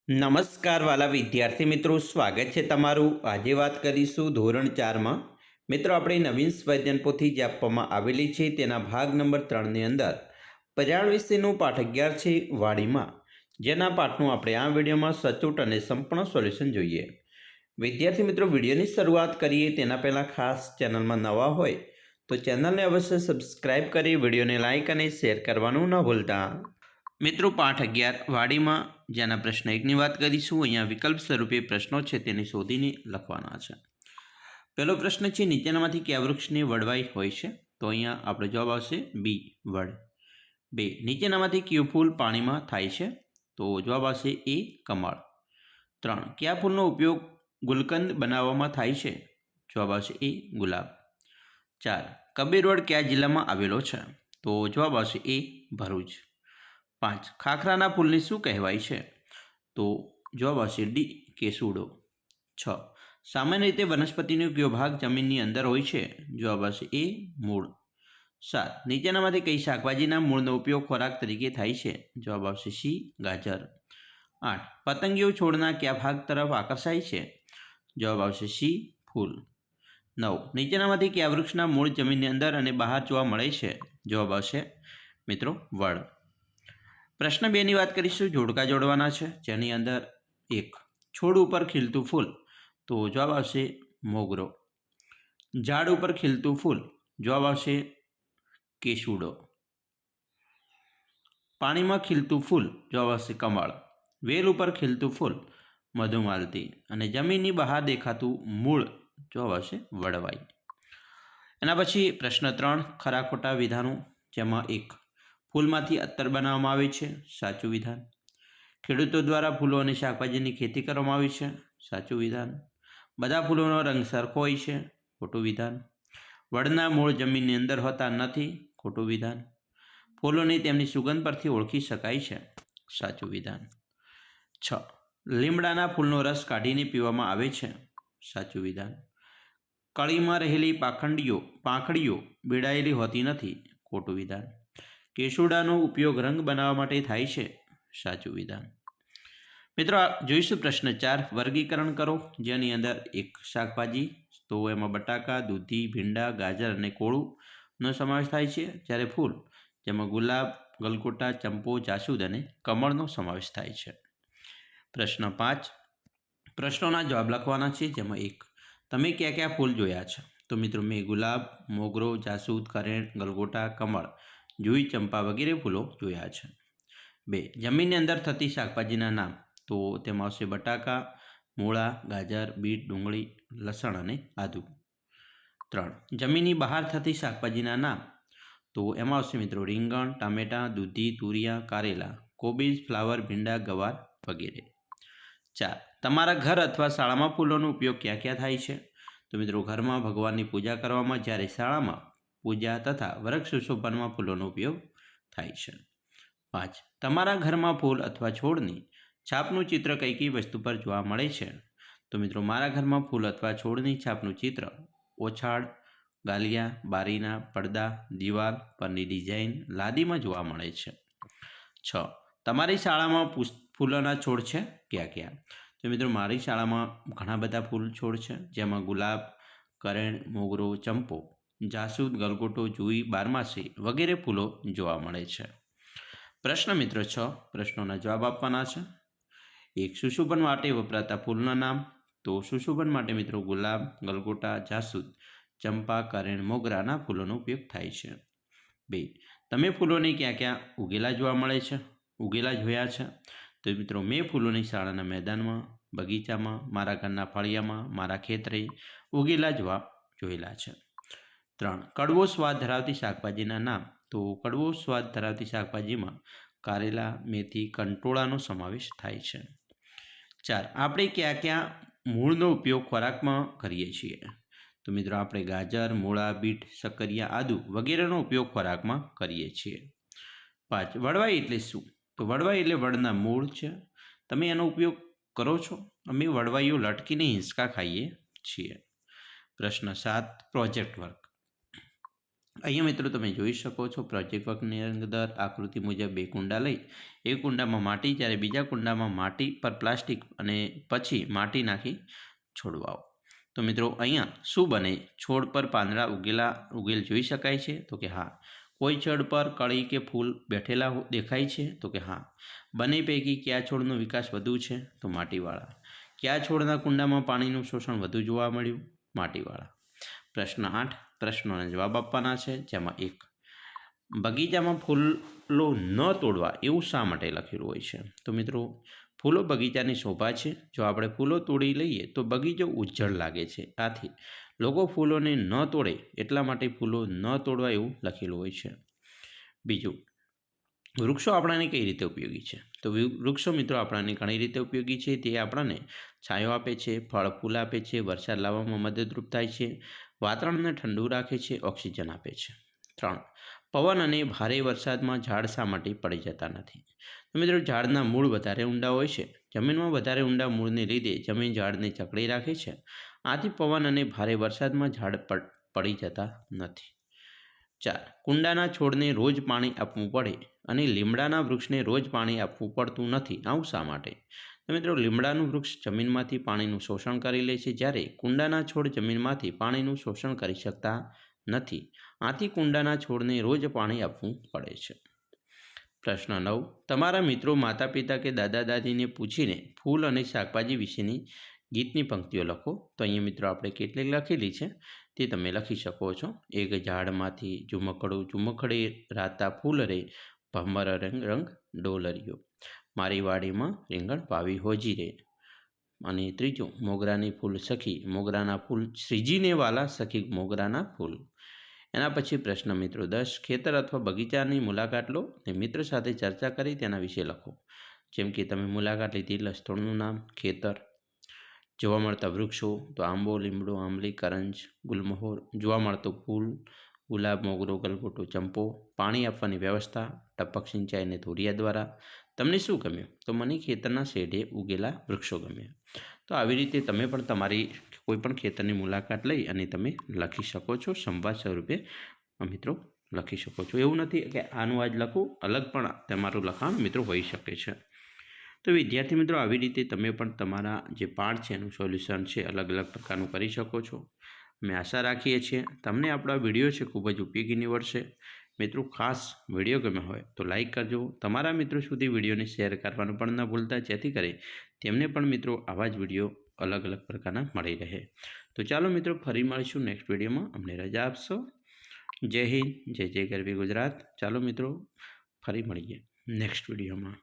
નમસ્કાર વાલા વિદ્યાર્થી મિત્રો, સ્વાગત છે તમારું। આજે વાત કરીશું ધોરણ 4માં મિત્રો આપણી નવીન સ્વાધ્યાયન પોથી જે આપવામાં આવેલી છે તેના ભાગ નંબર 3ની અંદર પર્યાવરણ વિશેનું પાઠ 11 છે વાડીમાં, જેના પાઠનું આપણે આ વિડીયોમાં સચોટ અને સંપૂર્ણ સોલ્યુશન જોઈએ। વિદ્યાર્થી મિત્રો, વિડીયોની શરૂઆત કરીએ તેના પહેલાં ખાસ ચેનલમાં નવા હોય તો ચેનલને અવશ્ય સબસ્ક્રાઇબ કરી વિડીયોને લાઇક અને શેર કરવાનું ન ભૂલતા। મિત્રો, પાઠ 11 વાડીમાં જેના પ્રશ્ન 1ની વાત કરીશું। અહીંયા વિકલ્પ સ્વરૂપે પ્રશ્નો છે તેને શોધીને લખવાના છે। પહેલો પ્રશ્ન છે, નીચેનામાંથી કયા વૃક્ષની વડવાઈ હોય છે? તો અહીંયા આપણો જવાબ આવશે બી, વડ। 2, નીચેનામાંથી કયું ફૂલ પાણીમાં થાય છે? તો જવાબ આવશે એ, કમળ। 3, કયા ફૂલનો ઉપયોગ ગુલકંદ બનાવવામાં થાય છે? જવાબ આવશે એ, ગુલાબ। 4, કબીર રોડ કયા જિલ્લામાં આવેલો છે? તો જવાબ આવશે એ, ભરૂચ। 5, ખાખરાના ફૂલને શું કહેવાય છે? તો જવાબ આવશે ડી, કેસુડો। 6, સામાન્ય રીતે વનસ્પતિનો કયો ભાગ જમીનની અંદર હોય છે? જવાબ આવશે એ, મૂળ। 7, નીચેનામાંથી કઈ શાકભાજીના મૂળનો ઉપયોગ ખોરાક તરીકે થાય છે? જવાબ આવશે સી, ગાજર। 8, પતંગિયો છોડના કયા ભાગ તરફ આકર્ષાય છે? જવાબ આવશે સી, ફૂલ। 9, નીચેનામાંથી કયા વૃક્ષના મૂળ જમીનની અંદર અને બહાર જોવા મળે છે? જવાબ આવશે મિત્રો વડ। પ્રશ્ન 2ની વાત કરીશું। જોડકા જોડવાના છે, જેની અંદર 1, છોડ ઉપર ખીલતું ફૂલ, તો જવાબ આવશે મોગરો। ઝાડ ઉપર ખીલતું ફૂલ, જવાબ આવશે કેસુડો। પાણીમાં ખીલતું ફૂલ, જવાબ આવશે કમળ। વેલ ઉપર ખીલતું ફૂલ, મધુમાલતી। અને જમીનની બહાર દેખાતું મૂળ, જવાબ આવશે વડવાઈ। એના પછી પ્રશ્ન 3, ખરા ખોટા વિધાનો, જેમાં 1, ફૂલમાંથી અત્તર બનાવવામાં આવે છે, સાચું વિધાન। ખેડૂતો દ્વારા ફૂલો અને શાકભાજીની ખેતી કરવામાં આવી છે, સાચું વિધાન। બધા ફૂલોનો રંગ સરખો હોય છે, ખોટું વિધાન। વડના મૂળ જમીનની અંદર હોતા નથી, ખોટું વિધાન। ફૂલોને તેમની સુગંધ પરથી ઓળખી શકાય છે, સાચું વિધાન। 6, લીમડાના ફૂલનો રસ કાઢીને પીવામાં આવે છે, સાચું વિધાન। કળીમાં રહેલી પાંખડીઓ બેડાયેલી હોતી નથી, ખોટું વિધાન। કેસુડાનો ઉપયોગ રંગ બનાવવા માટે થાય છે, સાચું વિધાન। મિત્રો, જોઈશું પ્રશ્ન 4, વર્ગીકરણ કરો, જેની અંદર 1, શાકભાજી, તો એમાં બટાકા, દૂધી, ભીંડા, ગાજર અને કોળુનો સમાવેશ થાય છે। જ્યારે ફૂલ, જેમાં ગુલાબ, ગલગોટા, ચંપો, જાસૂદ અને કમળનો સમાવેશ થાય છે। પ્રશ્ન 5, પ્રશ્નોના જવાબ લખવાના છે, જેમાં 1, તમે કયા કયા ફૂલ જોયા છે? તો મિત્રો, મેં ગુલાબ, મોગરો, જાસૂદ, કરેણ, ગલગોટા, કમળ, જુઈ, ચંપા વગેરે ફૂલો જોયા છે। 2, જમીનની અંદર થતી શાકભાજીના નામ, તો તેમાં આવશે બટાકા, મૂળા, ગાજર, બીટ, ડુંગળી, લસણ અને આદુ। 3, જમીનની બહાર થતી શાકભાજીના નામ, તો એમાં આવશે મિત્રો રીંગણ, ટામેટાં, દૂધી, તુરિયા, કારેલા, કોબીજ, ફ્લાવર, ભીંડા, ગવાર વગેરે। 4, તમારા ઘર અથવા શાળામાં ફૂલોનો ઉપયોગ ક્યાં ક્યાં થાય છે? તો મિત્રો, ઘરમાં ભગવાનની પૂજા કરવામાં, જ્યારે શાળામાં પૂજા તથા વર્ગ સુશોભનમાં ફૂલોનો ઉપયોગ થાય છે। 5, તમારા ઘરમાં ફૂલ અથવા છોડની છાપનું ચિત્ર કઈ કઈ વસ્તુ પર જોવા મળે છે? તો મિત્રો, મારા ઘરમાં ફૂલ અથવા છોડની છાપનું ચિત્ર ઓછાળ, ગાલિયા, બારીના પડદા, દિવાલ પરની ડિઝાઇન, લાદીમાં જોવા મળે છે। 6, તમારી શાળામાં ફૂલોના છોડ છે, ક્યાં ક્યાં? તો મિત્રો, મારી શાળામાં ઘણા બધા ફૂલ છોડ છે, જેમાં ગુલાબ, કરેણ, મોગરો, ચંપો, જાસૂદ, ગલગોટો, જુઈ, બારમાસી વગેરે ફૂલો જોવા મળે છે। પ્રશ્ન મિત્રો 6, પ્રશ્નોના જવાબ આપવાના છે। 1, સુશોભન માટે વપરાતા ફૂલના નામ, તો સુશોભન માટે મિત્રો ગુલાબ, ગલગોટા, જાસૂદ, ચંપા, કરેણ, મોગરાના ફૂલોનો ઉપયોગ થાય છે। 2, તમે ફૂલોને ક્યાં ક્યાં ઉગેલા જોવા મળે છે, ઉગેલા જોયા છે? તો મિત્રો, મેં ફૂલોની શાળાના મેદાનમાં, બગીચામાં, મારા ઘરના ફળિયામાં, મારા ખેતરે ઉગેલા જોયેલા છે। 3, કડવો સ્વાદ ધરાવતી શાકભાજીના નામ, તો કડવો સ્વાદ ધરાવતી શાકભાજીમાં કારેલા, મેથી, કંટોળાનો સમાવેશ થાય છે। 4, આપણે ક્યાં ક્યાં મૂળનો ઉપયોગ ખોરાકમાં કરીએ છીએ? તો મિત્રો, આપણે ગાજર, મૂળા, બીટ, શક્કરિયા, આદુ વગેરેનો ઉપયોગ ખોરાકમાં કરીએ છીએ। 5, વડવાઈ એટલે શું? તો વડવાઈ એટલે વડના મૂળ છે, તમે એનો ઉપયોગ કરો છો? અમે વડવાઈઓ લટકીને હિંચકા ખાઈએ છીએ। પ્રશ્ન 7, પ્રોજેક્ટ વર્ક, અહીંયા મિત્રો તમે જોઈ શકો છો પ્રોજેક્ટ વર્કની અંદર આકૃતિ મુજબ 2 કુંડા લઈ એક કુંડામાં માટી જ્યારે બીજા કુંડામાં માટી પર પ્લાસ્ટિક અને પછી માટી નાખી છોડ વાવો. તો મિત્રો અહીંયા શું બને? છોડ પર પાંદડા ઉગેલ જોઈ શકાય છે? તો કે હા. કોઈ છોડ પર કળી કે ફૂલ બેઠેલા દેખાય છે? તો કે હા. બંને પૈકી કયા છોડનો વિકાસ વધુ છે? તો માટીવાળા. કયા છોડના કુંડામાં પાણીનું શોષણ વધુ જોવા મળ્યું? માટીવાળા. પ્રશ્ન 8 પ્રશ્નોના જવાબ આપવાના છે, જેમાં 1 બગીચામાં ફૂલો ન તોડવા એવું શા માટે લખેલું હોય છે? તો મિત્રો ફૂલો બગીચાની શોભા છે. જો આપણે ફૂલો તોડી લઈએ તો બગીચો ઉજ્જળ લાગે છે. આથી લોકો ફૂલોને ન તોડે એટલા માટે ફૂલો ન તોડવા એવું લખેલું હોય છે. બીજું, વૃક્ષો આપણાને કઈ રીતે ઉપયોગી છે? તો વૃક્ષો મિત્રો આપણાને ઘણી રીતે ઉપયોગી છે. તે આપણને છાંયો આપે છે, ફળ ફૂલ આપે છે, વરસાદ લાવવામાં મદદરૂપ થાય છે, વાતાવરણને ઠંડુ રાખે છે, ઓક્સિજન આપે છે. 3 પવન અને ભારે વરસાદમાં ઝાડ શા માટે પડી જતા નથી? તો મિત્રો ઝાડના મૂળ વધારે ઊંડા હોય છે. જમીનમાં વધારે ઊંડા મૂળને લીધે જમીન ઝાડને જકડી રાખે છે. આથી પવન અને ભારે વરસાદમાં ઝાડ પડી જતા નથી. 4 કુંડાના છોડને રોજ પાણી આપવું પડે અને લીમડાના વૃક્ષને રોજ પાણી આપવું પડતું નથી, આવું શા માટે? તો મિત્રો લીમડાનું વૃક્ષ જમીનમાંથી પાણીનું શોષણ કરી લે છે, જ્યારે કુંડાના છોડ જમીનમાંથી પાણીનું શોષણ કરી શકતા નથી. આથી કુંડાના છોડને રોજ પાણી આપવું પડે છે. પ્રશ્ન 9 તમારા મિત્રો, માતા પિતા કે દાદા દાદીને પૂછીને ફૂલ અને શાકભાજી વિશેની ગીતની પંક્તિઓ લખો. તો અહીંયા મિત્રો આપણે કેટલીક લખેલી છે તે તમે લખી શકો છો. એક ઝાડમાંથી ઝુમકડું ઝુમખડે રાતા ફૂલ રે, ભમર રંગ રંગ ડોલરિયો, મારી વાડીમાં રીંગણ વાવી હોજી રે. અને ત્રીજું, મોગરાની ફૂલ સખી, મોગરાના ફૂલ શ્રીજીને વાલા સખી મોગરાના ફૂલ. એના પછી પ્રશ્ન મિત્રો 10 ખેતર અથવા બગીચાની મુલાકાત લો અને મિત્ર સાથે ચર્ચા કરી તેના વિશે લખો. જેમ કે તમે મુલાકાત લીધી સ્થળનું નામ, ખેતર, જોવા મળતા વૃક્ષો તો આંબો, લીમડો, આંબલી, કરંજ, ગુલમહોર, જોવા મળતું ફૂલ, ગુલાબ, મોગરો, ગલગોટો, ચંપો, પાણી આપવાની વ્યવસ્થા, ટપક સિંચાઈ અને ધોરિયા દ્વારા. તમને શું ગમ્યું? તો મને ખેતરના શેઢે ઉગેલા વૃક્ષો ગમ્યા. તો આવી રીતે તમે પણ તમારી કોઈપણ ખેતરની મુલાકાત લઈ અને તમે લખી શકો છો. સંવાદ સ્વરૂપે મિત્રો લખી શકો છો. એવું નથી કે આનું આજ લખું, અલગ પણ તમારું લખાણ મિત્રો હોઈ શકે છે. તો વિદ્યાર્થી મિત્રો આવી રીતે તમે પણ તમારા જે પાઠ છે એનું સોલ્યુશન છે અલગ અલગ પ્રકારનું કરી શકો છો. અમે આશા રાખીએ છીએ તમને આપણો વિડીયો છે ખૂબ જ ઉપયોગી નીવડશે. મિત્રો ખાસ વિડીયો ગમ્યો હોય તો લાઈક કરજો. તમારા મિત્રો સુધી વિડીયોને શેર કરવાનું પણ ન ભૂલતા, જેથી કરી તેમને પણ મિત્રો આવા જ વિડીયો અલગ અલગ પ્રકારના મળી રહે. તો ચાલો મિત્રો ફરી મળીશું નેક્સ્ટ વિડીયોમાં. અમને રજા આપશો. જય હિન્દ, જય જય ગરવી ગુજરાત. ચાલો મિત્રો ફરી મળીએ નેક્સ્ટ વિડીયોમાં.